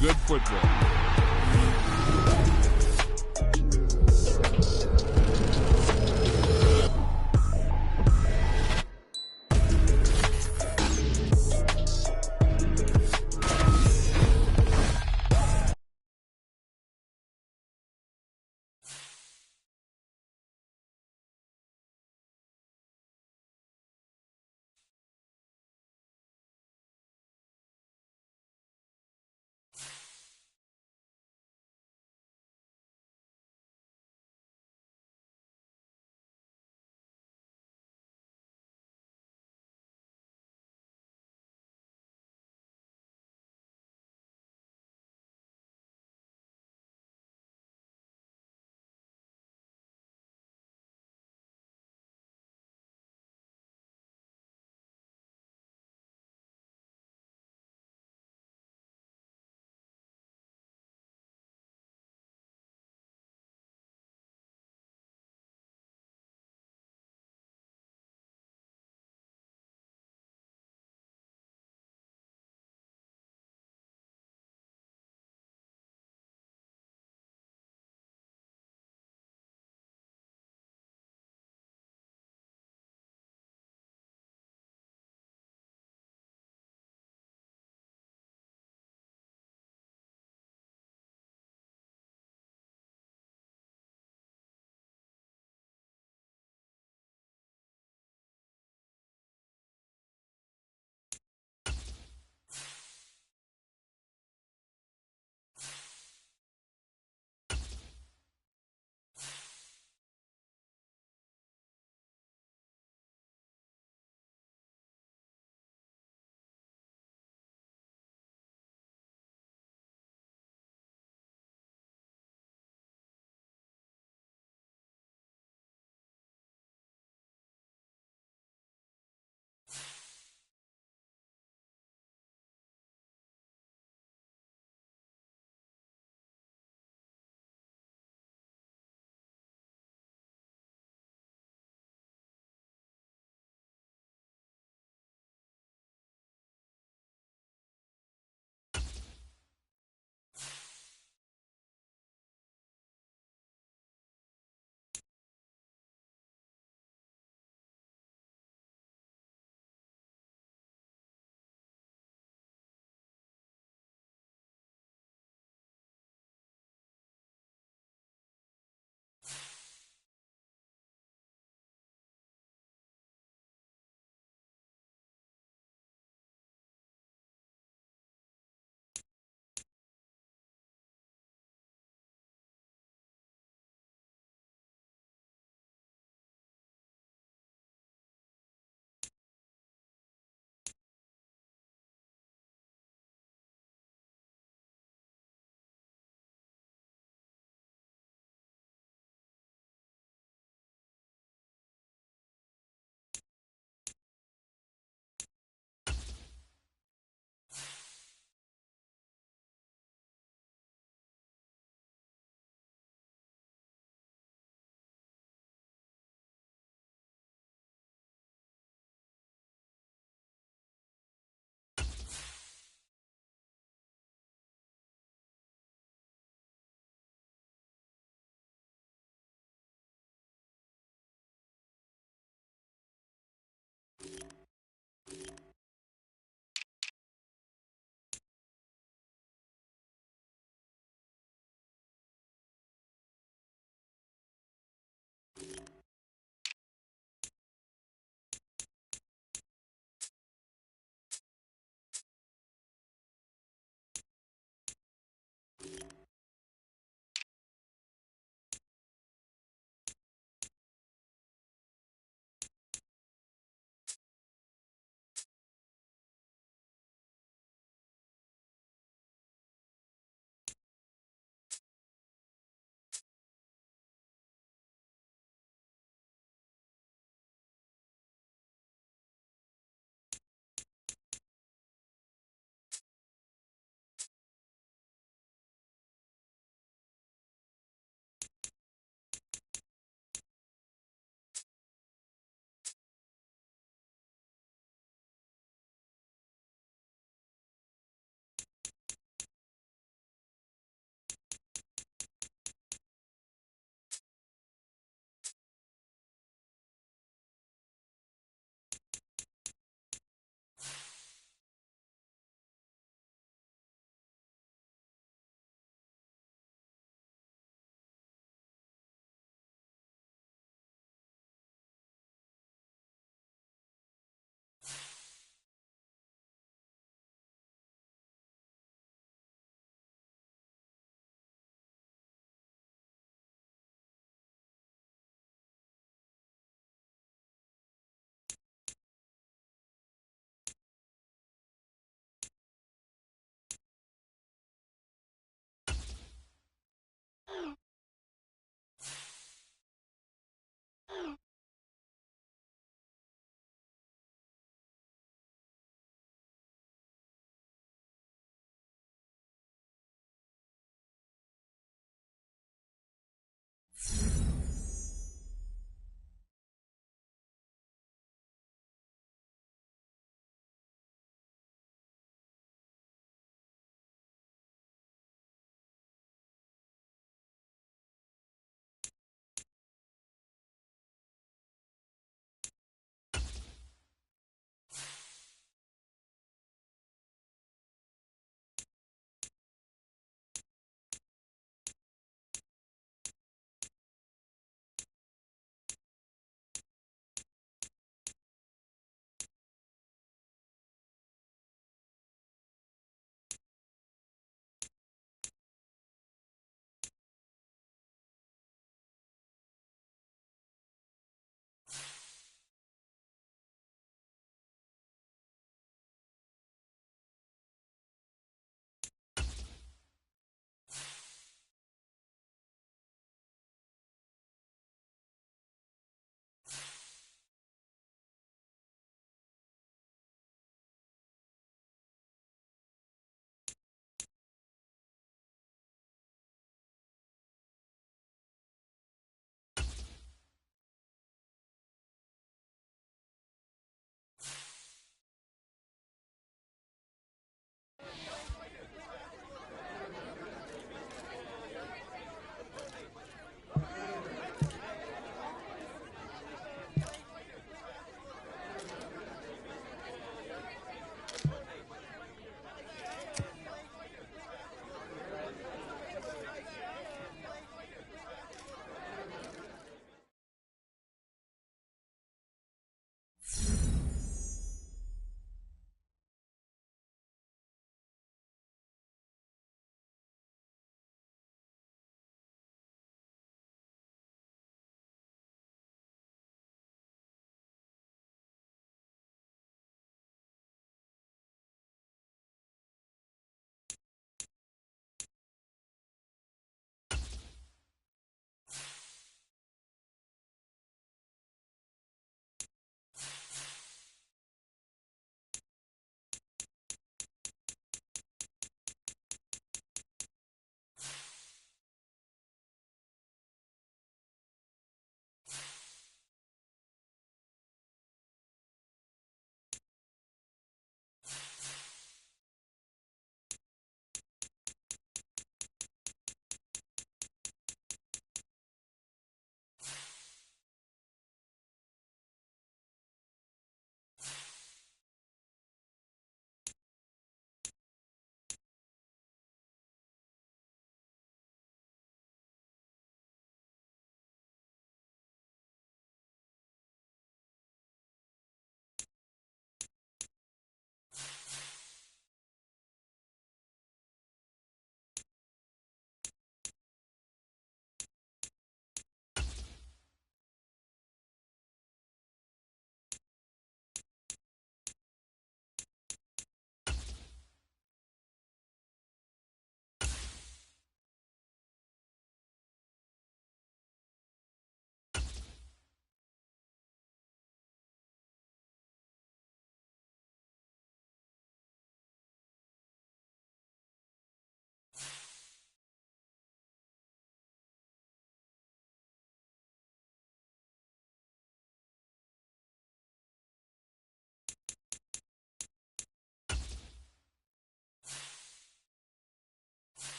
good football.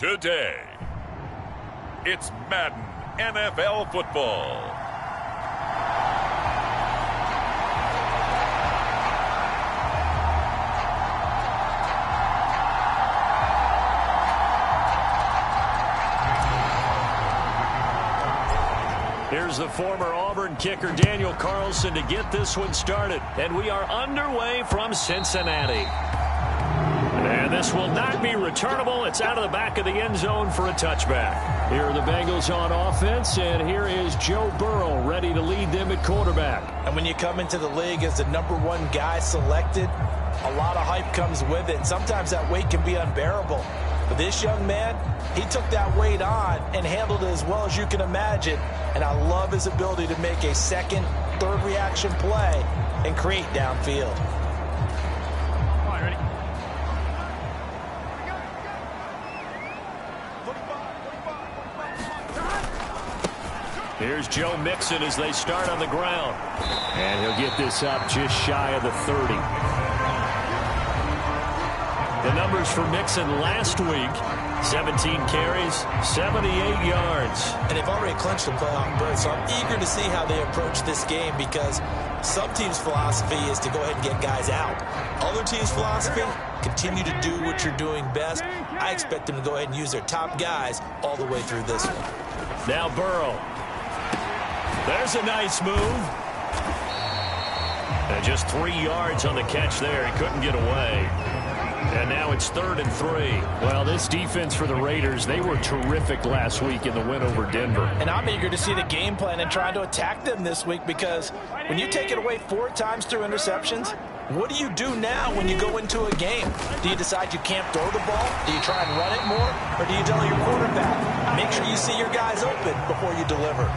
today. It's Madden NFL Football. Here's the former Auburn kicker Daniel Carlson to get this one started. And we are underway from Cincinnati. And this will not be returnable. It's out of the back of the end zone for a touchback. Here are the Bengals on offense, and here is Joe Burrow ready to lead them at quarterback. And when you come into the league as the #1 guy selected, a lot of hype comes with it. And sometimes that weight can be unbearable. But this young man, he took that weight on and handled it as well as you can imagine. And I love his ability to make a second, third reaction play and create downfield. All right, ready? Here's Joe Mixon as they start on the ground. And he'll get this up just shy of the 30. The numbers for Mixon last week, 17 carries, 78 yards. And they've already clinched the playoff berth, so I'm eager to see how they approach this game because some teams' philosophy is to go ahead and get guys out. Other teams' philosophy, continue to do what you're doing best. I expect them to go ahead and use their top guys all the way through this one. Now Burrow. There's a nice move. And just 3 yards on the catch there. He couldn't get away. And now it's 3rd and 3. Well, this defense for the Raiders, they were terrific last week in the win over Denver. And I'm eager to see the game plan and trying to attack them this week because when you take it away 4 times through interceptions, what do you do now when you go into a game? Do you decide you can't throw the ball? Do you try and run it more? Or do you tell your quarterback, make sure you see your guys open before you deliver?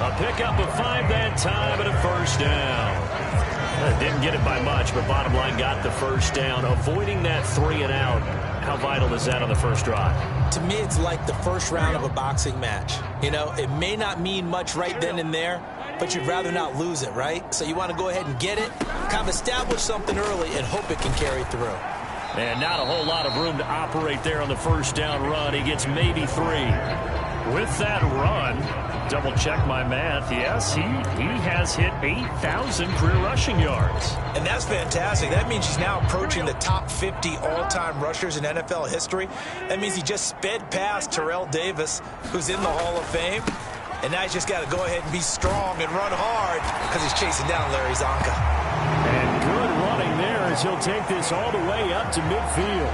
A pickup of 5 that time and a first down. Didn't get it by much, but bottom line got the first down. Avoiding that 3 and out. How vital is that on the first drive? To me, it's like the first round of a boxing match. You know, it may not mean much right then and there, but you'd rather not lose it, right? So you want to go ahead and get it, kind of establish something early, and hope it can carry through. And not a whole lot of room to operate there on the first down run. He gets maybe 3. With that run, double check my math. Yes, he has hit 8,000 career rushing yards. And that's fantastic. That means he's now approaching the top 50 all-time rushers in NFL history. That means he just sped past Terrell Davis, who's in the Hall of Fame. And now he's just got to go ahead and be strong and run hard because he's chasing down Larry Zonka. And good running there as he'll take this all the way up to midfield.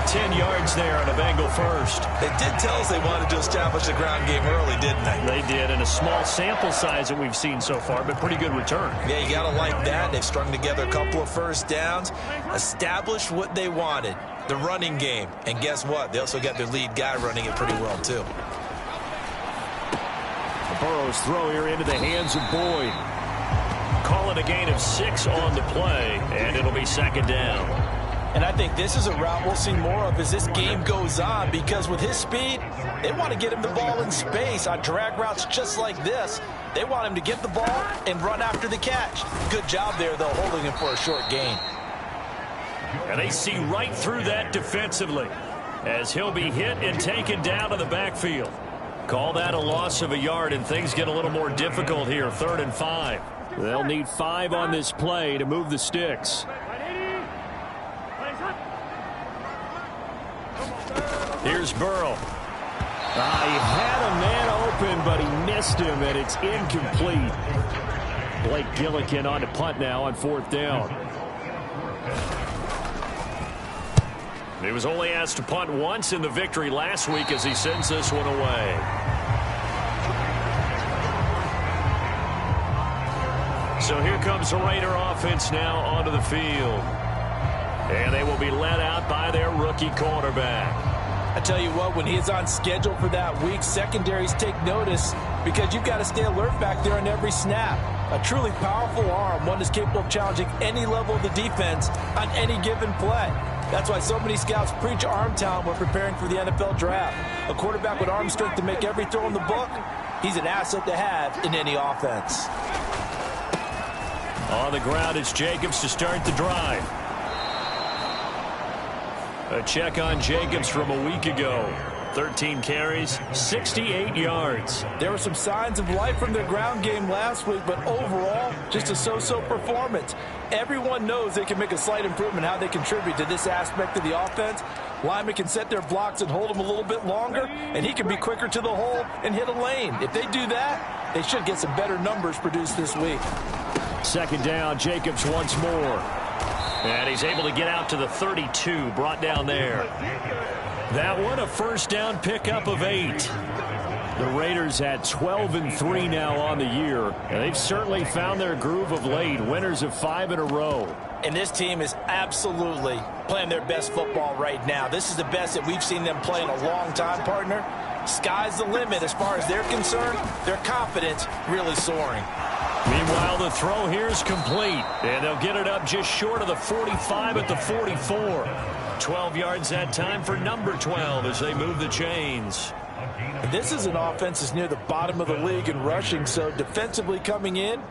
10 yards there on a Bengal first. They did tell us they wanted to establish the ground game early, didn't they? They did, and a small sample size that we've seen so far, but pretty good return. Yeah, you got to like that. They've strung together a couple of first downs, established what they wanted, the running game. And guess what? They also got their lead guy running it pretty well, too. Burrow's throw here into the hands of Boyd. Calling a gain of 6 on the play, and it'll be 2nd down. And I think this is a route we'll see more of as this game goes on because with his speed, they want to get him the ball in space on drag routes just like this. They want him to get the ball and run after the catch. Good job there, though, holding him for a short gain. And they see right through that defensively as he'll be hit and taken down to the backfield. Call that a loss of a yard, and things get a little more difficult here, 3rd and 5. They'll need 5 on this play to move the sticks. Here's Burrow. He had a man open, but he missed him, and it's incomplete. Blake Gillikin on to punt now on 4th down. He was only asked to punt once in the victory last week as he sends this one away. So here comes the Raider offense now onto the field. And they will be led out by their rookie cornerback. I tell you what, when he's on schedule for that week, secondaries take notice because you've got to stay alert back there on every snap. A truly powerful arm, one that's capable of challenging any level of the defense on any given play. That's why so many scouts preach arm talent when preparing for the NFL draft. A quarterback with arm strength to make every throw in the book, he's an asset to have in any offense. On the ground, it's Jacobs to start the drive. A check on Jacobs from a week ago. 13 carries, 68 yards. There were some signs of life from their ground game last week, but overall, just a so-so performance. Everyone knows they can make a slight improvement how they contribute to this aspect of the offense. Linemen can set their blocks and hold them a little bit longer, and he can be quicker to the hole and hit a lane. If they do that, they should get some better numbers produced this week. Second down, Jacobs once more. And he's able to get out to the 32, brought down there. That one, a first down pickup of 8. The Raiders at 12-3 now on the year, and they've certainly found their groove of late, winners of 5 in a row. And this team is absolutely playing their best football right now. This is the best that we've seen them play in a long time, partner. Sky's the limit as far as they're concerned. Their confidence really soaring. Meanwhile, the throw here is complete, and they'll get it up just short of the 45 at the 44. 12 yards that time for number 12 as they move the chains. This is an offense that's near the bottom of the league in rushing, so defensively coming in,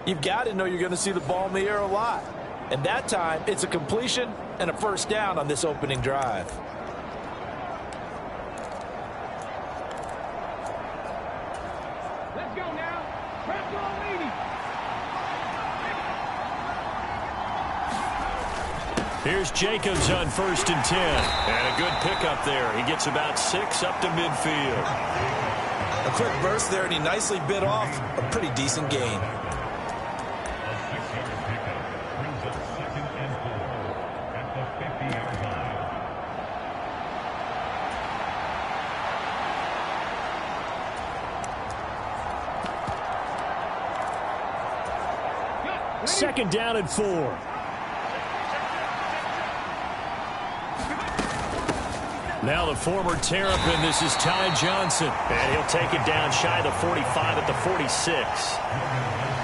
you've got to know you're going to see the ball in the air a lot. And that time, it's a completion and a first down on this opening drive. Let's go now. Press on leading. Here's Jacobs on 1st and 10. And a good pickup there. He gets about 6 up to midfield. A quick burst there, and he nicely bit off a pretty decent gain. Second down and 4. Now the former Terrapin, this is Ty Johnson. And he'll take it down shy of the 45 at the 46.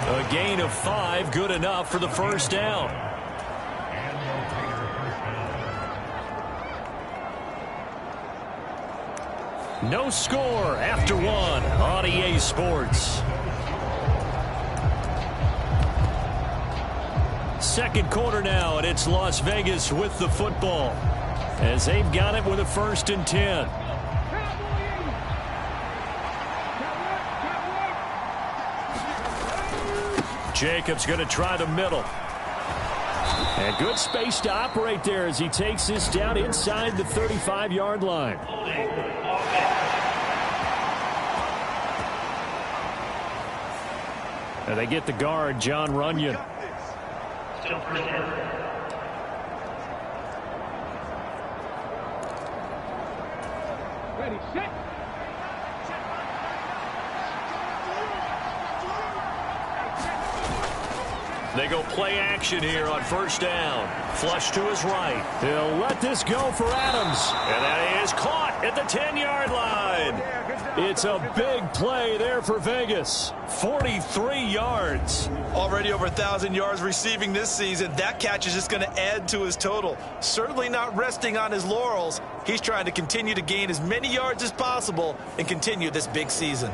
A gain of 5, good enough for the first down. No score after 1 on EA Sports. Second quarter now, and it's Las Vegas with the football, as they've got it with a 1st and 10. Jacobs going to try the middle. And good space to operate there as he takes this down inside the 35-yard line. And they get the guard, John Runyon. Still first down. Ready, set. They go play action here on 1st down. Flush to his right. He'll let this go for Adams. And that is caught at the 10-yard line. It's a big play there for Vegas. 43 yards. Already over 1,000 yards receiving this season. That catch is just going to add to his total. Certainly not resting on his laurels. He's trying to continue to gain as many yards as possible and continue this big season.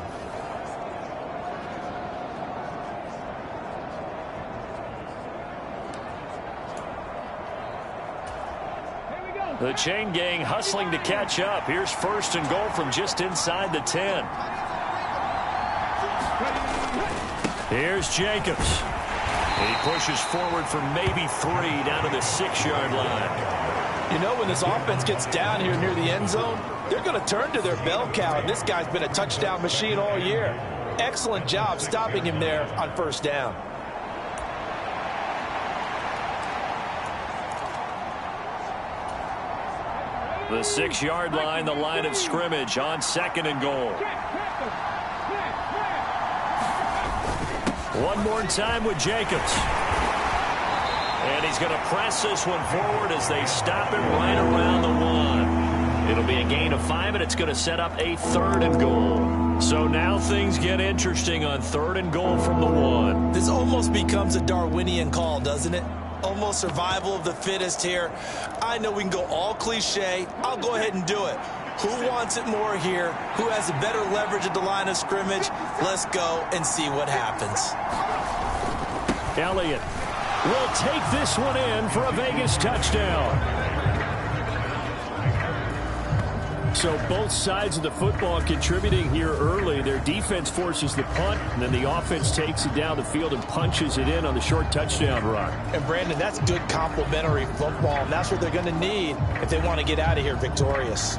The chain gang hustling to catch up. Here's 1st and goal from just inside the 10. Here's Jacobs. He pushes forward for maybe 3 down to the 6-yard line. You know, when this offense gets down here near the end zone, they're going to turn to their bell cow, and this guy's been a touchdown machine all year. Excellent job stopping him there on 1st down. The 6-yard line, the line of scrimmage on 2nd and goal. One more time with Jacobs. And he's going to press this one forward as they stop it right around the 1. It'll be a gain of 5, and it's going to set up a 3rd and goal. So now things get interesting on 3rd and goal from the 1. This almost becomes a Darwinian call, doesn't it? Almost survival of the fittest here. I know we can go all cliche. I'll go ahead and do it. Who wants it more here? Who has a better leverage at the line of scrimmage? Let's go and see what happens. Elliott will take this one in for a Vegas touchdown. So both sides of the football contributing here early. Their defense forces the punt, and then the offense takes it down the field and punches it in on the short touchdown run. And, Brandon, that's good complementary football, and that's what they're going to need if they want to get out of here victorious.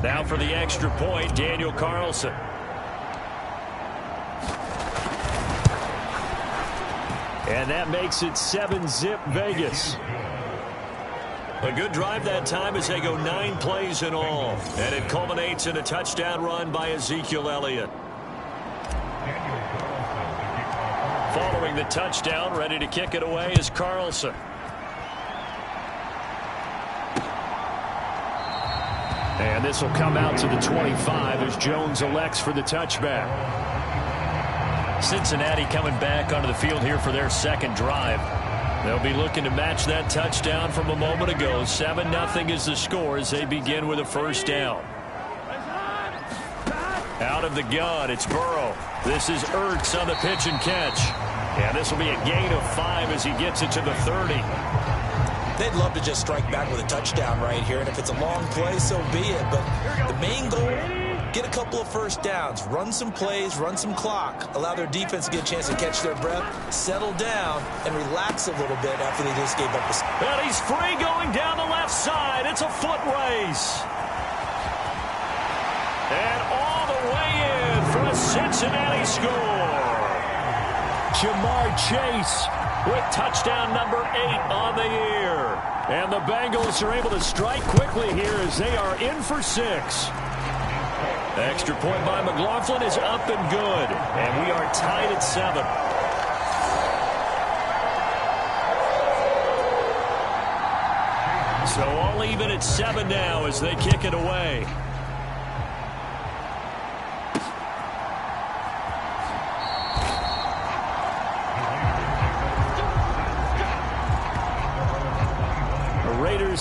Now for the extra point, Daniel Carlson. And that makes it 7-zip Vegas. A good drive that time as they go 9 plays in all. And it culminates in a touchdown run by Ezekiel Elliott. Following the touchdown, ready to kick it away is Carlson. And this will come out to the 25 as Jones elects for the touchback. Cincinnati coming back onto the field here for their second drive. They'll be looking to match that touchdown from a moment ago. 7-0 is the score as they begin with a first down. Out of the gun, it's Burrow. This is Ertz on the pitch and catch. And this will be a gain of 5 as he gets it to the 30. They'd love to just strike back with a touchdown right here, and if it's a long play, so be it. But the main goal, get a couple of first downs, run some plays, run some clock, allow their defense to get a chance to catch their breath, settle down, and relax a little bit after they just gave up a... And he's free going down the left side. It's a foot race. And all the way in for a Cincinnati score. Jamar Chase with touchdown number 8 on the year. And the Bengals are able to strike quickly here as they are in for 6. The extra point by McLaughlin is up and good. And we are tied at 7. So all even at 7 now as they kick it away.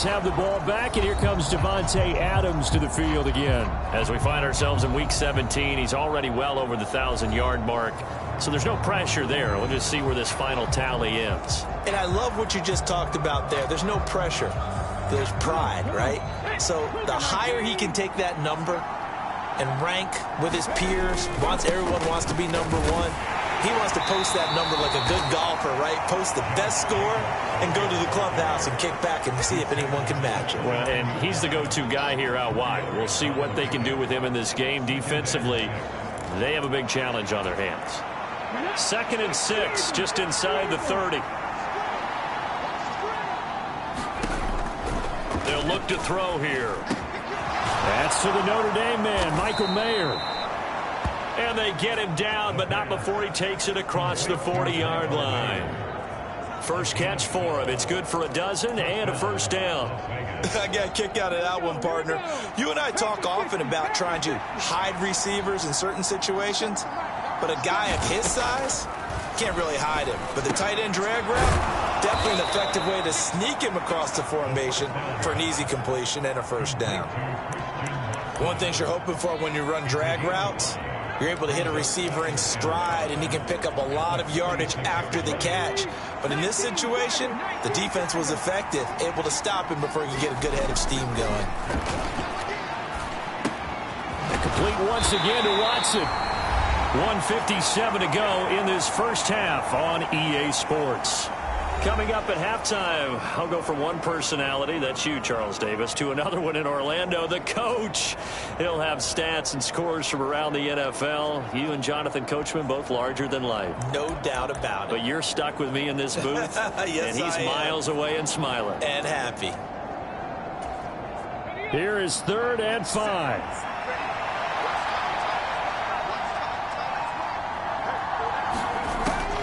Have the ball back, and here comes Devontae Adams to the field again. As we find ourselves in Week 17, he's already well over the 1,000-yard mark, so there's no pressure there. We'll just see where this final tally ends. And I love what you just talked about there. There's no pressure. There's pride, right? So the higher he can take that number and rank with his peers, everyone wants to be number 1. He wants to post that number like a good golfer, right? Post the best score and go to the clubhouse and kick back and see if anyone can match it. Well, and he's the go-to guy here out wide. We'll see what they can do with him in this game. Defensively, they have a big challenge on their hands. 2nd and 6, just inside the 30. They'll look to throw here. That's to the Notre Dame man, Michael Mayer. And they get him down, but not before he takes it across the 40-yard line. First catch for him. It's good for a dozen and a first down. I got a kick out of that one, partner. You and I talk often about trying to hide receivers in certain situations, but a guy of his size can't really hide him. But the tight end drag route, definitely an effective way to sneak him across the formation for an easy completion and a first down. One thing you're hoping for when you run drag routes, you're able to hit a receiver in stride, and he can pick up a lot of yardage after the catch. But in this situation, the defense was effective, able to stop him before he could get a good head of steam going. Complete once again to Watson. 1:57 to go in this first half on EA Sports. Coming up at halftime, I'll go from one personality, that's you, Charles Davis, to another one in Orlando, the coach. He'll have stats and scores from around the NFL. You and Jonathan Coachman, both larger than life. No doubt about it. But you're stuck with me in this booth, yes, and he's miles away and smiling. And happy. Here is 3rd and 5.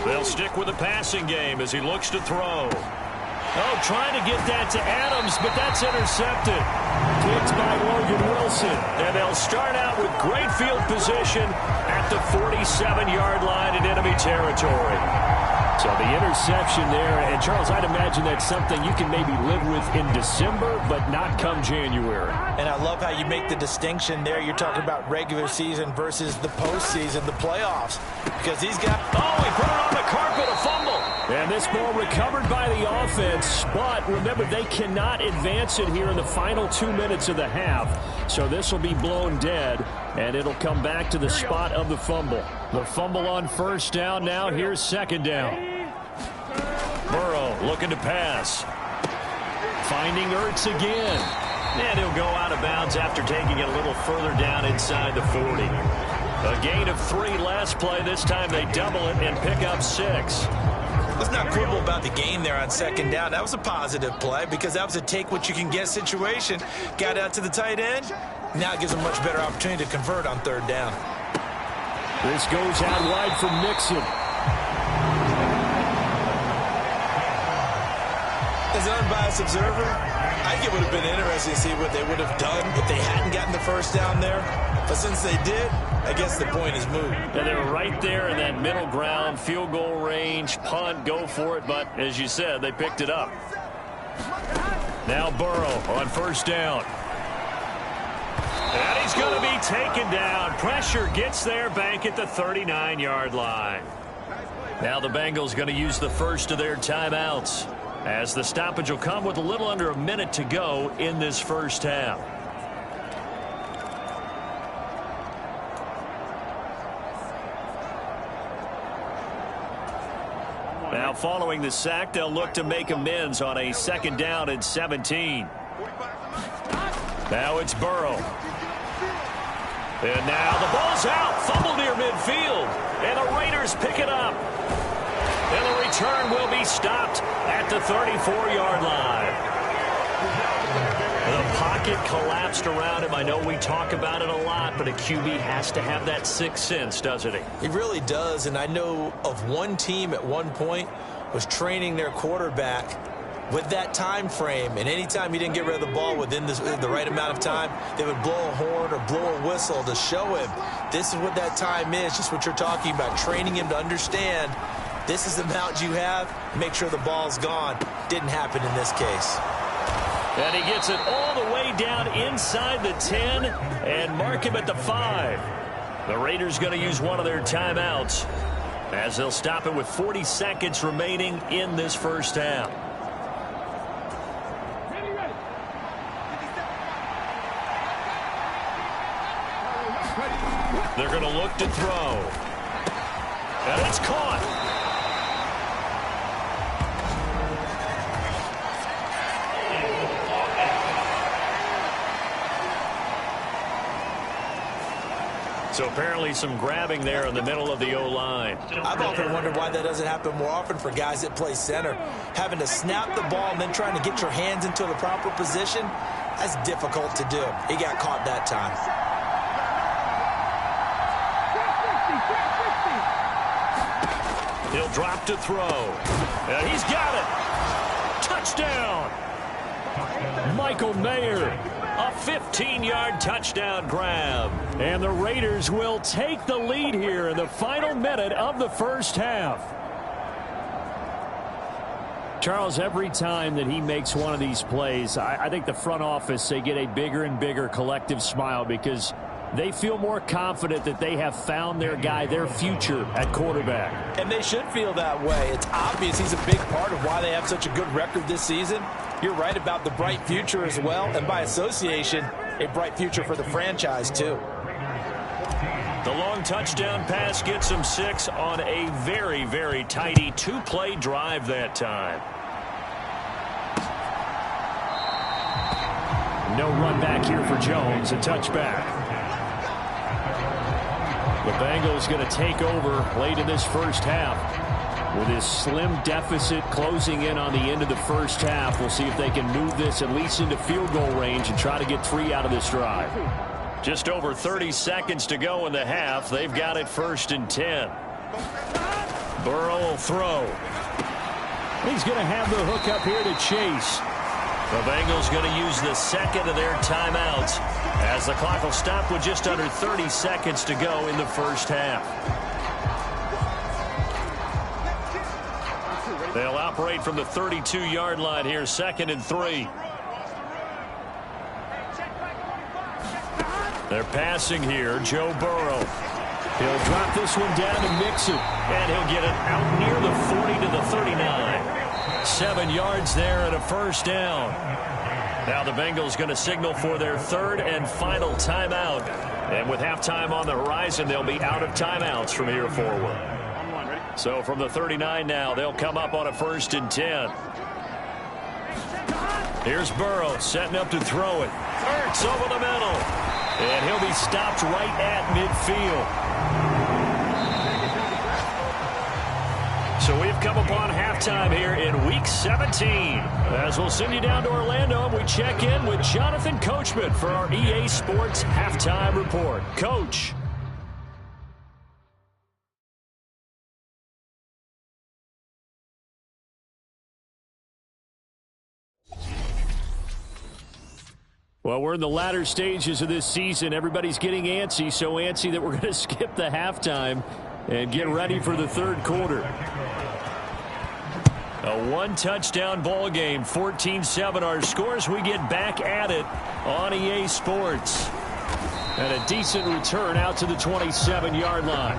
They'll stick with the passing game as he looks to throw. Oh, trying to get that to Adams, but that's intercepted. Picked by Logan Wilson. And they'll start out with great field position at the 47-yard line in enemy territory. So the interception there, and Charles, I'd imagine that's something you can maybe live with in December, but not come January. And I love how you make the distinction there. You're talking about regular season versus the postseason, the playoffs. Because he's got... Oh, he put it on the carpet, a fumble. And this ball recovered by the offense, but remember, they cannot advance it here in the final 2 minutes of the half. So this will be blown dead, and it'll come back to the spot of the fumble. The fumble on first down now. Here's second down. Burrow looking to pass. Finding Ertz again. And he'll go out of bounds after taking it a little further down inside the 40. A gain of 3 last play. This time they double it and pick up 6. Let's not quibble about the gain there on second down. That was a positive play because that was a take-what-you-can-get situation. Got out to the tight end. Now it gives them a much better opportunity to convert on third down. This goes out wide for Mixon. As an unbiased observer, I think it would have been interesting to see what they would have done if they hadn't gotten the first down there. But since they did, I guess the point is moved. And they're right there in that middle ground, field goal range, punt, go for it. But as you said, they picked it up. Now Burrow on first down. And he's going to be taken down. Pressure gets there back at the 39-yard line. Now the Bengals going to use the first of their timeouts, as the stoppage will come with a little under a minute to go in this first half. Now following the sack, they'll look to make amends on a second down and 17. Now it's Burrow. And now the ball's out. Fumble near midfield. And the Raiders pick it up. And the return will be stopped at the 34-yard line. The pocket collapsed around him. I know we talk about it a lot, but a QB has to have that sixth sense, doesn't he? He really does, and I know of one team at one point was training their quarterback with that time frame, and anytime he didn't get rid of the ball within the right amount of time, they would blow a horn or blow a whistle to show him this is what that time is, just what you're talking about, training him to understand this is the amount you have, make sure the ball's gone. Didn't happen in this case. And he gets it all the way down inside the 10 and mark him at the 5. The Raiders going to use one of their timeouts as they'll stop it with 40 seconds remaining in this first half. They're going to look to throw. And it's caught. So apparently some grabbing there in the middle of the O-line. I've often wondered why that doesn't happen more often for guys that play center. Having to snap the ball and then trying to get your hands into the proper position, that's difficult to do. He got caught that time. He'll drop to throw. And he's got it. Touchdown. Michael Mayer. A 15-yard touchdown grab. And the Raiders will take the lead here in the final minute of the first half. Charles, every time that he makes one of these plays, I think the front office, they get a bigger and bigger collective smile because they feel more confident that they have found their guy, their future at quarterback. And they should feel that way. It's obvious he's a big part of why they have such a good record this season. You're right about the bright future as well, and by association, a bright future for the franchise too. The long touchdown pass gets him 6 on a very, very tidy 2-play drive that time. No run back here for Jones, a touchback. The Bengals going to take over late in this first half. With his slim deficit closing in on the end of the first half, we'll see if they can move this at least into field goal range and try to get 3 out of this drive. Just over 30 seconds to go in the half. They've got it 1st and 10. Burrow will throw. He's going to have the hook up here to Chase. The Bengals going to use the second of their timeouts as the clock will stop with just under 30 seconds to go in the first half. They'll operate from the 32-yard line here, 2nd and 3. They're passing here, Joe Burrow. He'll drop this one down to Mixon, and he'll get it out near the 40 to the 39. 7 yards there and a first down. Now the Bengals going to signal for their third and final timeout. And with halftime on the horizon, they'll be out of timeouts from here forward. So from the 39 now, they'll come up on a 1st and 10. Here's Burrow setting up to throw it. Hurts over the middle. And he'll be stopped right at midfield. So we've come upon halftime here in Week 17. As we'll send you down to Orlando, we check in with Jonathan Coachman for our EA Sports Halftime Report. Coach. Well, we're in the latter stages of this season. Everybody's getting antsy, so antsy that we're going to skip the halftime and get ready for the third quarter. A one-touchdown ball game, 14-7 our scores. We get back at it on EA Sports. And a decent return out to the 27-yard line.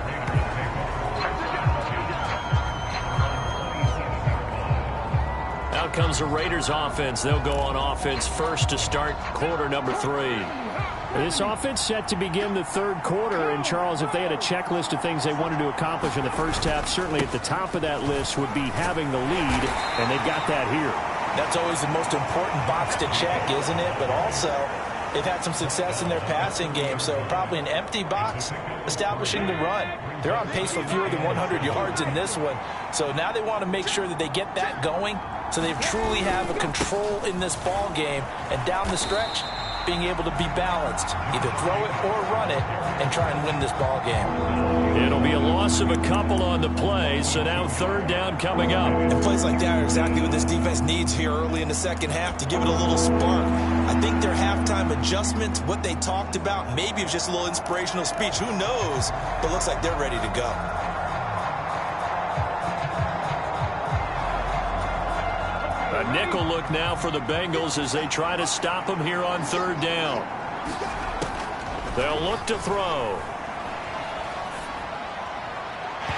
Out comes the Raiders offense. They'll go on offense first to start quarter number 3. This offense set to begin the third quarter. And, Charles, if they had a checklist of things they wanted to accomplish in the first half, certainly at the top of that list would be having the lead, and they've got that here. That's always the most important box to check, isn't it? But also, they've had some success in their passing game, so probably an empty box establishing the run. They're on pace for fewer than 100 yards in this one, so now they want to make sure that they get that going so they truly have a control in this ball game, and down the stretch, being able to be balanced, either throw it or run it, and try and win this ball game. It'll be a loss of a couple on the play, so now third down coming up. And plays like that are exactly what this defense needs here early in the second half to give it a little spark. I think their halftime adjustment, what they talked about, maybe it was just a little inspirational speech. Who knows? But looks like they're ready to go. A nickel look now for the Bengals as they try to stop him here on third down. They'll look to throw.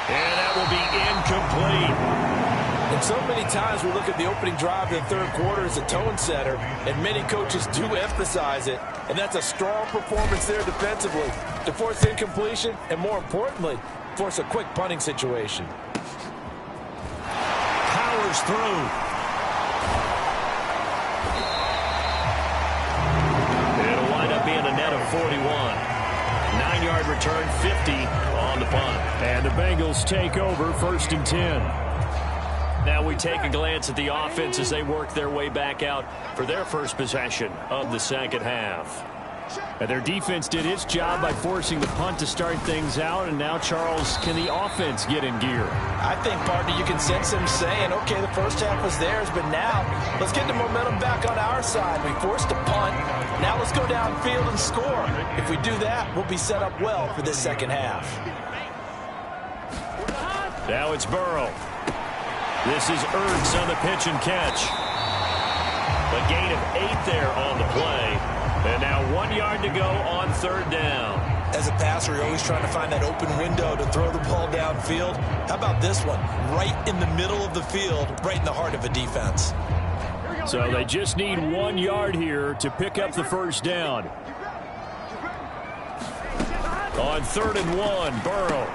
And that will be incomplete. And so many times we look at the opening drive in the third quarter as a tone setter, and many coaches do emphasize it. And that's a strong performance there defensively to force incompletion and, more importantly, force a quick punting situation. Powers through. Being a net of 41. 9-yard return, 50 on the punt. And the Bengals take over 1st and 10. Now we take a glance at the offense as they work their way back out for their first possession of the second half. And their defense did its job by forcing the punt to start things out. And now, Charles, can the offense get in gear? I think, partner, you can sense them saying, okay, the first half was theirs, but now let's get the momentum back on our side. We forced a punt. Now let's go downfield and score. If we do that, we'll be set up well for this second half. Now it's Burrow. This is Ertz on the pitch and catch. A gain of 8 there on the play. And now 1 yard to go on third down. As a passer, you're always trying to find that open window to throw the ball downfield. How about this one? Right in the middle of the field, right in the heart of a defense. So they just need 1 yard here to pick up the first down. On 3rd and 1, Burrow.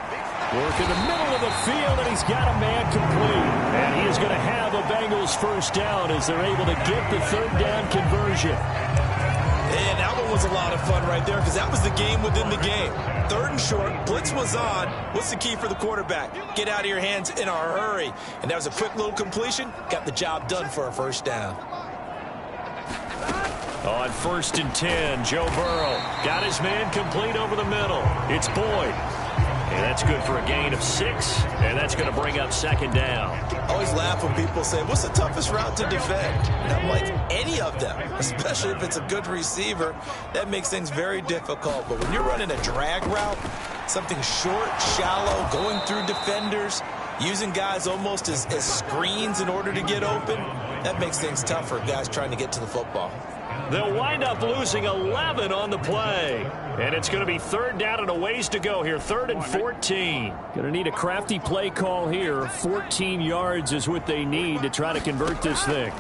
Work in the middle of the field, and he's got a man complete. And he is going to have a Bengals first down as they're able to get the third down conversion. And that one was a lot of fun right there because that was the game within the game. 3rd and short, blitz was on. What's the key for the quarterback? Get out of your hands in a hurry. And that was a quick little completion. Got the job done for a first down. On 1st and 10, Joe Burrow got his man complete over the middle. It's Boyd. And that's good for a gain of 6, and that's going to bring up second down. I always laugh when people say, what's the toughest route to defend? And I'm like, any of them, especially if it's a good receiver. That makes things very difficult. But when you're running a drag route, something short, shallow, going through defenders, using guys almost as screens in order to get open, that makes things tough for guys trying to get to the football. They'll wind up losing 11 on the play. And it's going to be third down and a ways to go here. 3rd and 14. Going to need a crafty play call here. 14 yards is what they need to try to convert this thing.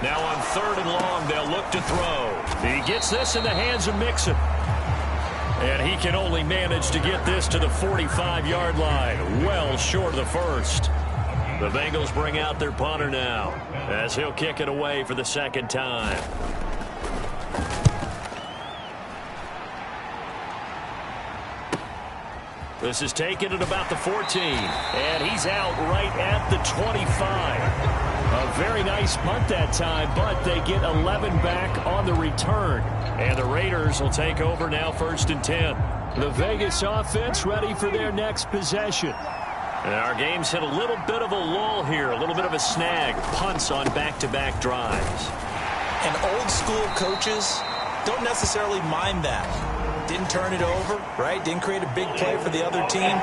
Now on 3rd and long, they'll look to throw. He gets this in the hands of Mixon. And he can only manage to get this to the 45-yard line. Well short of the first. The Bengals bring out their punter now as he'll kick it away for the second time. This is taken at about the 14, and he's out right at the 25. A very nice punt that time, but they get 11 back on the return. And the Raiders will take over now 1st and 10. The Vegas offense ready for their next possession. And our game's hit a little bit of a lull here, a little bit of a snag. Punts on back-to-back drives. And old-school coaches don't necessarily mind that. Didn't turn it over, right? Didn't create a big play for the other team.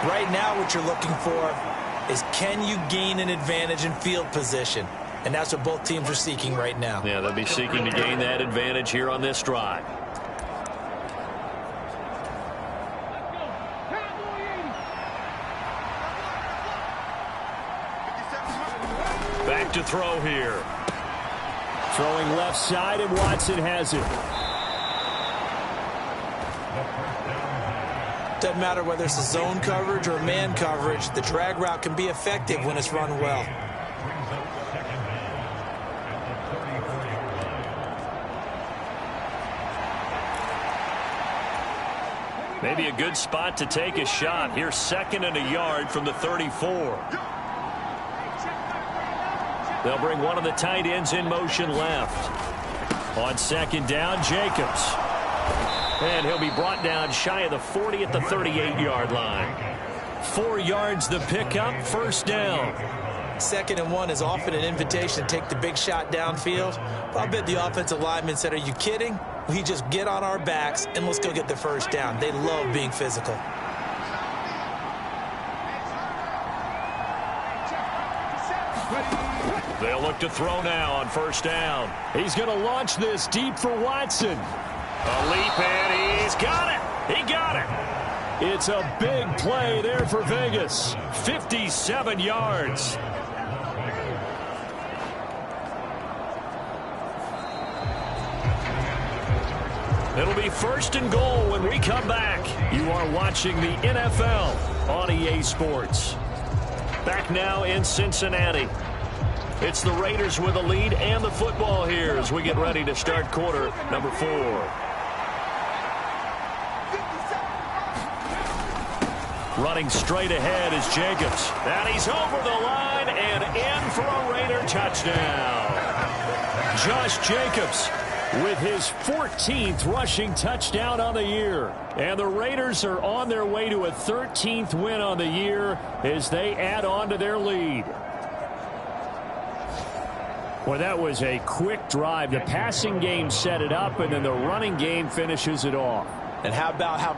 Right now what you're looking for is, can you gain an advantage in field position? And that's what both teams are seeking right now. Yeah, they'll be seeking to gain that advantage here on this drive. Back to throw here. Throwing left side, and Watson has it. Doesn't matter whether it's a zone coverage or man coverage, the drag route can be effective when it's run well. Maybe a good spot to take a shot. Here's 2nd and a yard from the 34. They'll bring one of the tight ends in motion left. On 2nd down, Jacobs. And he'll be brought down shy of the 40 at the 38-yard line. 4 yards the pickup, 1st down. 2nd and 1 is often an invitation to take the big shot downfield. I bet the offensive lineman said, are you kidding? We just get on our backs and let's go get the 1st down. They love being physical. They'll look to throw now on 1st down. He's going to launch this deep for Watson. A leap, and he's got it. He got it. It's a big play there for Vegas. 57 yards. It'll be 1st and goal when we come back. You are watching the NFL on EA Sports. Back now in Cincinnati. It's the Raiders with a lead and the football here as we get ready to start quarter number 4. Running straight ahead is Jacobs. And he's over the line and in for a Raider touchdown. Josh Jacobs with his 14th rushing touchdown on the year. And the Raiders are on their way to a 13th win on the year as they add on to their lead. Well, that was a quick drive. The passing game set it up, and then the running game finishes it off. And how about how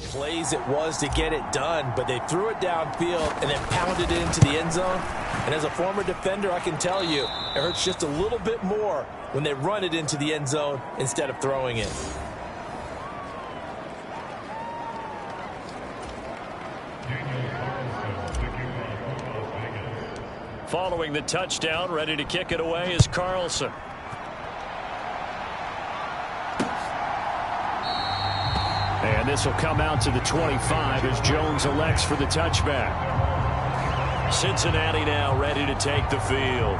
plays it was to get it done, but they threw it downfield and then pounded it into the end zone. And as a former defender, I can tell you, it hurts just a little bit more when they run it into the end zone instead of throwing it. Following the touchdown, ready to kick it away is Carlson. And this will come out to the 25 as Jones elects for the touchback. Cincinnati now ready to take the field.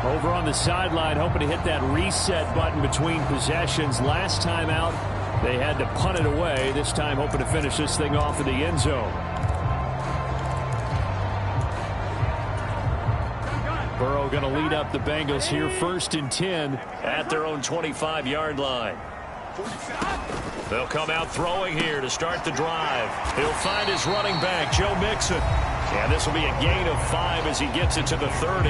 Over on the sideline, hoping to hit that reset button between possessions. Last time out, they had to punt it away. This time hoping to finish this thing off in the end zone. Burrow going to lead up the Bengals here, 1st and 10 at their own 25-yard line. They'll come out throwing here to start the drive. He'll find his running back, Joe Mixon. And this will be a gain of 5 as he gets it to the 30.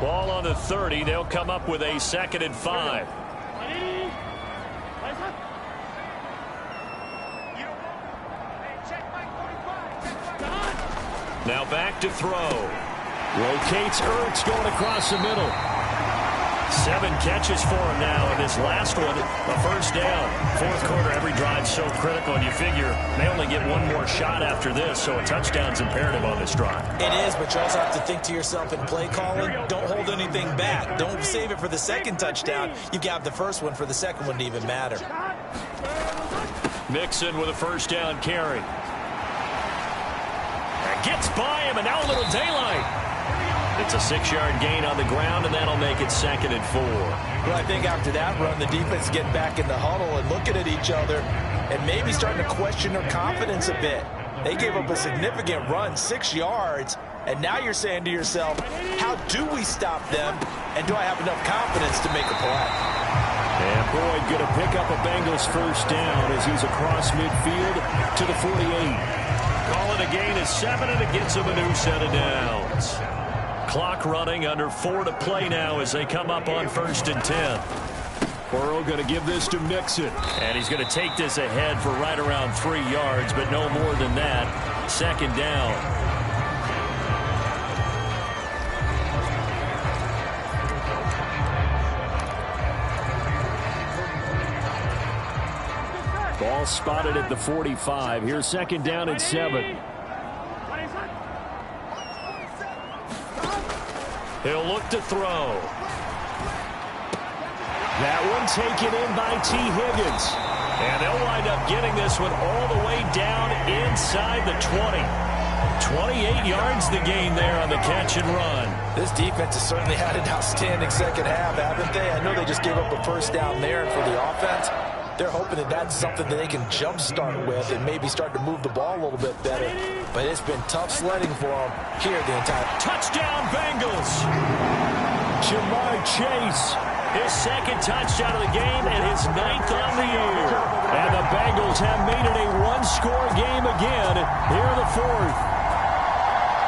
Ball on the 30. They'll come up with a 2nd and 5. Now back to throw. Locates Ertz going across the middle. 7 catches for him now, and this last one, a first down. 4th quarter, every drive so critical, and you figure they only get one more shot after this, so a touchdown's imperative on this drive. It is, but you also have to think to yourself in play calling, don't hold anything back. Don't save it for the 2nd touchdown. You can have the 1st one for the 2nd one to even matter. Mixon with a first down carry. Gets by him, and now a little daylight. It's a 6-yard gain on the ground, and that'll make it 2nd and 4. Well, I think after that run, the defense get back in the huddle and looking at each other and maybe starting to question their confidence a bit. They gave up a significant run, 6 yards, and now you're saying to yourself, how do we stop them, and do I have enough confidence to make a play? And Boyd going to pick up a Bengals first down as he's across midfield to the 48. Calling a gain of 7, and it gets him a new set of downs. Clock running, under 4 to play now as they come up on 1st and 10. Burrow going to give this to Mixon. And he's going to take this ahead for right around 3 yards, but no more than that. 2nd down. Ball spotted at the 45. Here's 2nd down and 7. He'll look to throw. That one taken in by T. Higgins. And they'll wind up getting this one all the way down inside the 20. 28 yards the gain there on the catch and run. This defense has certainly had an outstanding 2nd half, haven't they? I know they just gave up a first down there, and for the offense, they're hoping that that's something that they can jumpstart with and maybe start to move the ball a little bit better. But it's been tough sledding for them here the entire. Touchdown, Bengals! Jamar Chase, his 2nd touchdown of the game and his 9th on the year. And the Bengals have made it a 1-score game again here in the 4th.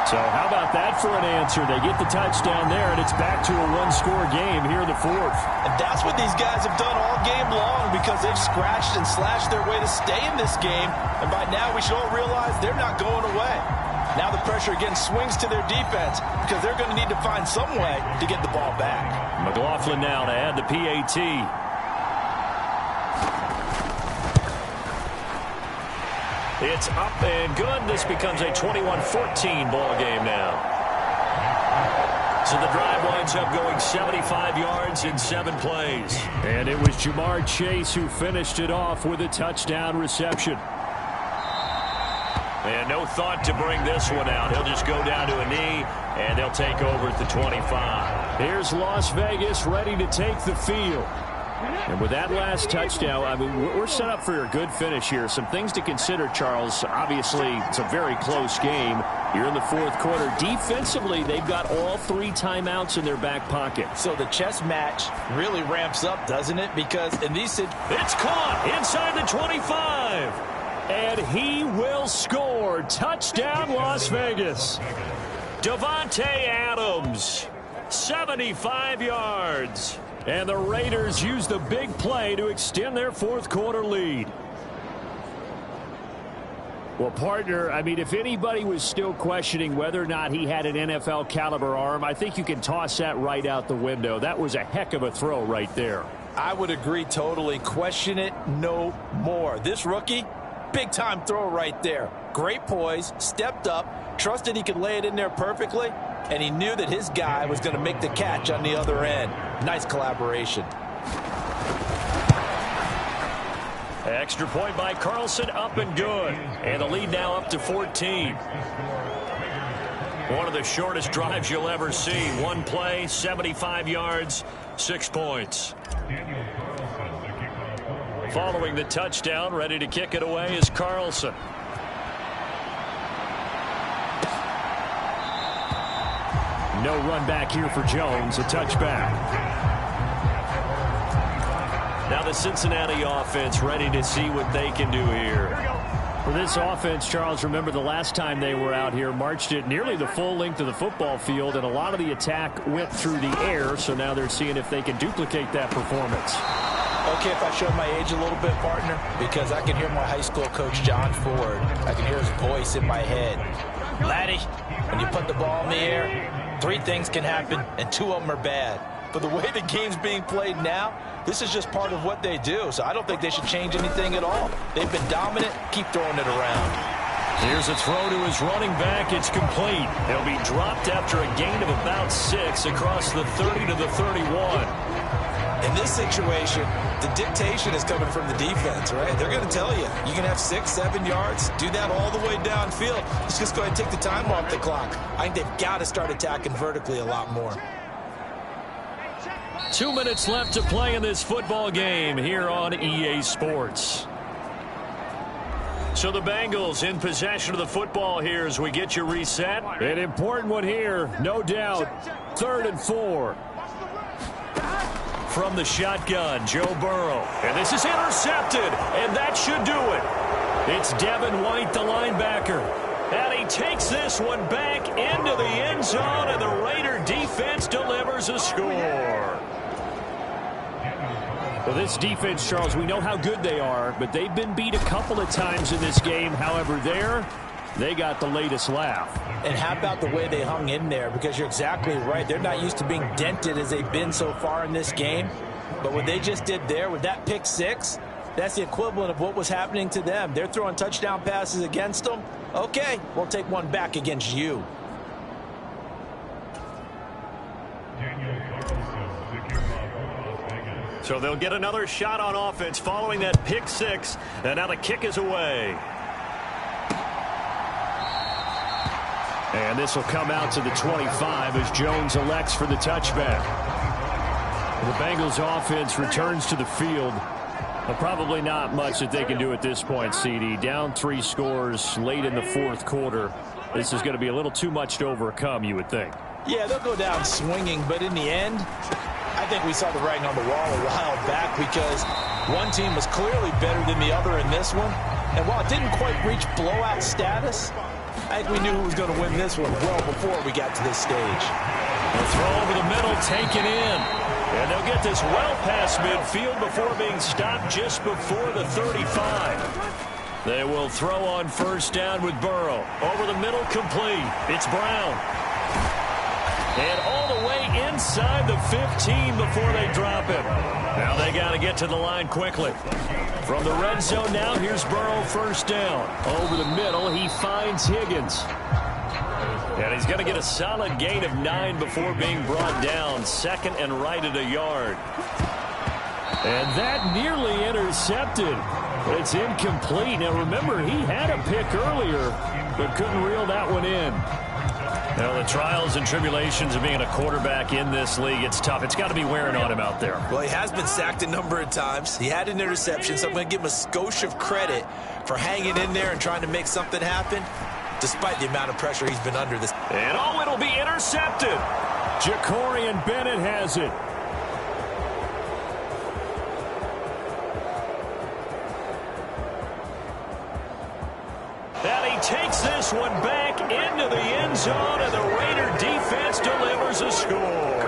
So how about that for an answer? They get the touchdown there, and it's back to a 1-score game here in the 4th. And that's what these guys have done all game long because they've scratched and slashed their way to stay in this game. And by now, we should all realize they're not going away. Now the pressure again swings to their defense because they're going to need to find some way to get the ball back. McLaughlin now to add the PAT. It's up and good. This becomes a 21-14 ball game now. So the drive winds up going 75 yards in 7 plays. And it was Jamar Chase who finished it off with a touchdown reception. And no thought to bring this one out. He'll just go down to a knee, and they'll take over at the 25. Here's Las Vegas ready to take the field. And with that last touchdown, I mean, we're set up for a good finish here. Some things to consider, Charles. Obviously, it's a very close game. You're in the 4th quarter. Defensively, they've got all 3 timeouts in their back pocket. So the chess match really ramps up, doesn't it? Because in these... It's caught inside the 25. And he will score. Touchdown, Las Vegas. Davante Adams. 75 yards. And the Raiders use the big play to extend their fourth quarter lead. Well, partner, I mean, if anybody was still questioning whether or not he had an NFL caliber arm, I think you can toss that right out the window. That was a heck of a throw right there. I would agree totally. Question it no more. This rookie, big time throw right there. Great poise, stepped up, trusted he could lay it in there perfectly, and he knew that his guy was going to make the catch on the other end. Nice collaboration. Extra point by Carlson, up and good. And the lead now up to 14. One of the shortest drives you'll ever see. One play, 75 yards, 6 points. Following the touchdown, ready to kick it away is Carlson. No run back here for Jones, a touchback. Now the Cincinnati offense ready to see what they can do here. For this offense, Charles, remember the last time they were out here, marched it nearly the full length of the football field, and a lot of the attack went through the air, so now they're seeing if they can duplicate that performance. Okay, if I show my age a little bit, partner, because I can hear my high school coach, John Ford. I can hear his voice in my head. Laddie, when you put the ball in the air, 3 things can happen, and 2 of them are bad. But the way the game's being played now, this is just part of what they do, so I don't think they should change anything at all. They've been dominant. Keep throwing it around. Here's a throw to his running back. It's complete. He'll be dropped after a gain of about 6 across the 30 to the 31. In this situation, the dictation is coming from the defense, right? They're going to tell you, you can have 6, 7 yards, do that all the way downfield. Let's just go ahead and take the time off the clock. I think they've got to start attacking vertically a lot more. 2 minutes left to play in this football game here on EA Sports. So the Bengals in possession of the football here as we get you reset. An important one here, no doubt. 3rd and 4. From the shotgun, Joe Burrow. And this is intercepted, and that should do it. It's Devin White, the linebacker. And he takes this one back into the end zone, and the Raider defense delivers a score. Well, this defense, Charles, we know how good they are, but they've been beat a couple of times in this game. However, they got the latest laugh. And how about the way they hung in there? Because you're exactly right. They're not used to being dented as they've been so far in this game. But what they just did there with that pick 6, that's the equivalent of what was happening to them. They're throwing touchdown passes against them. Okay, we'll take one back against you. So they'll get another shot on offense following that pick 6. And now the kick is away. And this will come out to the 25 as Jones elects for the touchback. The Bengals offense returns to the field. But probably not much that they can do at this point, CD. Down 3 scores late in the 4th quarter. This is going to be a little too much to overcome, you would think. Yeah, they'll go down swinging, but in the end, I think we saw the writing on the wall a while back because one team was clearly better than the other in this one. And while it didn't quite reach blowout status, I think we knew who was going to win this one well before we got to this stage. The throw over the middle, taken in. And they'll get this well past midfield before being stopped just before the 35. They will throw on 1st down with Burrow. Over the middle, complete. It's Brown. And all the way inside the 15 before they drop him. Now they got to get to the line quickly. From the red zone now, here's Burrow 1st down. Over the middle, he finds Higgins. And he's going to get a solid gain of 9 before being brought down. 2nd and right at a yard. And that nearly intercepted. But it's incomplete. Now remember, he had a pick earlier, but couldn't reel that one in. Now, the trials and tribulations of being a quarterback in this league, it's tough. It's got to be wearing on him out there. Well, he has been sacked a number of times. He had an interception, so I'm going to give him a skosh of credit for hanging in there and trying to make something happen, despite the amount of pressure he's been under this. And oh, it'll be intercepted. Jacorian Bennett has it. And he takes this one back into the end zone, and the Raider defense delivers a score.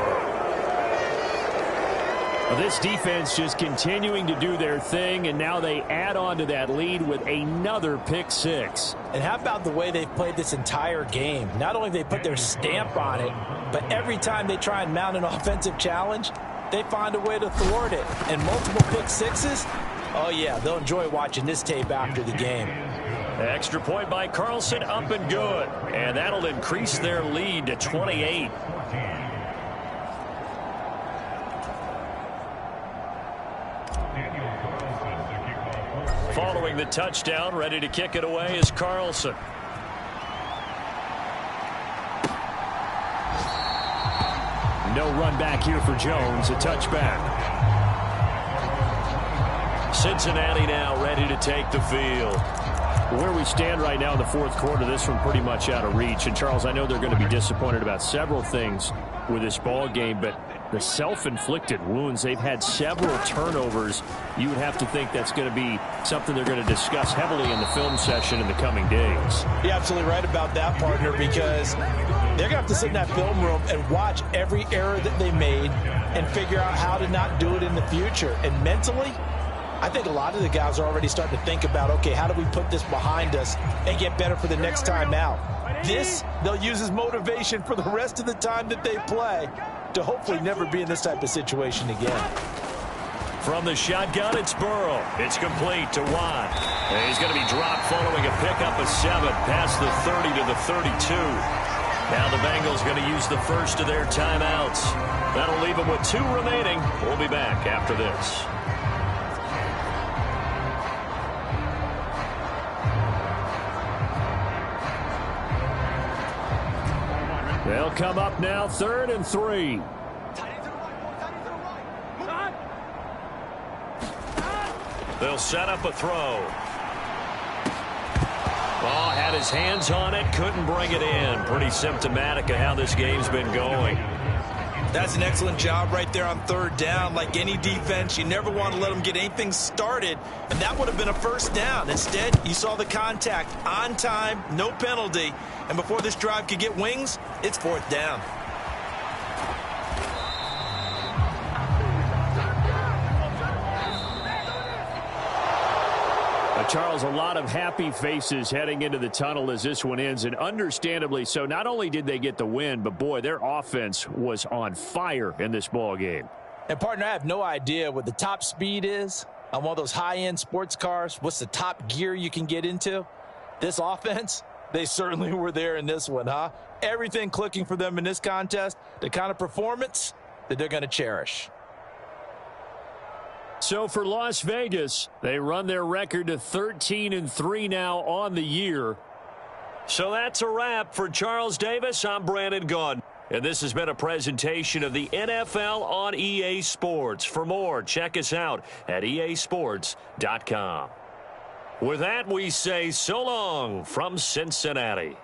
Well, this defense just continuing to do their thing, and now they add on to that lead with another pick six. And how about the way they've played this entire game? Not only have they put their stamp on it, but every time they try and mount an offensive challenge, they find a way to thwart it. And multiple pick sixes, oh yeah, they'll enjoy watching this tape after the game. Extra point by Carlson, up and good. And that'll increase their lead to 28. Following the touchdown, ready to kick it away is Carlson. No run back here for Jones, a touchback. Cincinnati now ready to take the field. Where we stand right now in the fourth quarter, this one pretty much out of reach. And, Charles, I know they're going to be disappointed about several things with this ball game, but the self-inflicted wounds, they've had several turnovers. You would have to think that's going to be something they're going to discuss heavily in the film session in the coming days. You're absolutely right about that, partner, because they're going to have to sit in that film room and watch every error that they made and figure out how to not do it in the future. And mentally, I think a lot of the guys are already starting to think about, okay, how do we put this behind us and get better for the next time out? This, they'll use as motivation for the rest of the time that they play to hopefully never be in this type of situation again. From the shotgun, it's Burrow. It's complete to Watt. And he's going to be dropped following a pickup of 7 past the 30 to the 32. Now the Bengals going to use the first of their timeouts. That'll leave them with 2 remaining. We'll be back after this. They'll come up now, 3rd and 3. They'll set up a throw. Oh, had his hands on it, couldn't bring it in. Pretty symptomatic of how this game's been going. That's an excellent job right there on 3rd down. Like any defense, you never want to let them get anything started, and that would have been a first down. Instead, you saw the contact on time, no penalty, and before this drive could get wings, it's 4th down. Charles, a lot of happy faces heading into the tunnel as this one ends, and understandably so. Not only did they get the win, but, boy, their offense was on fire in this ball game. And, partner, I have no idea what the top speed is on one of those high-end sports cars. What's the top gear you can get into? This offense, they certainly were there in this one, huh? Everything clicking for them in this contest, the kind of performance that they're going to cherish. So for Las Vegas, they run their record to 13-3 now on the year. So that's a wrap. For Charles Davis, I'm Brandon Gaudin. And this has been a presentation of the NFL on EA Sports. For more, check us out at easports.com. With that, we say so long from Cincinnati.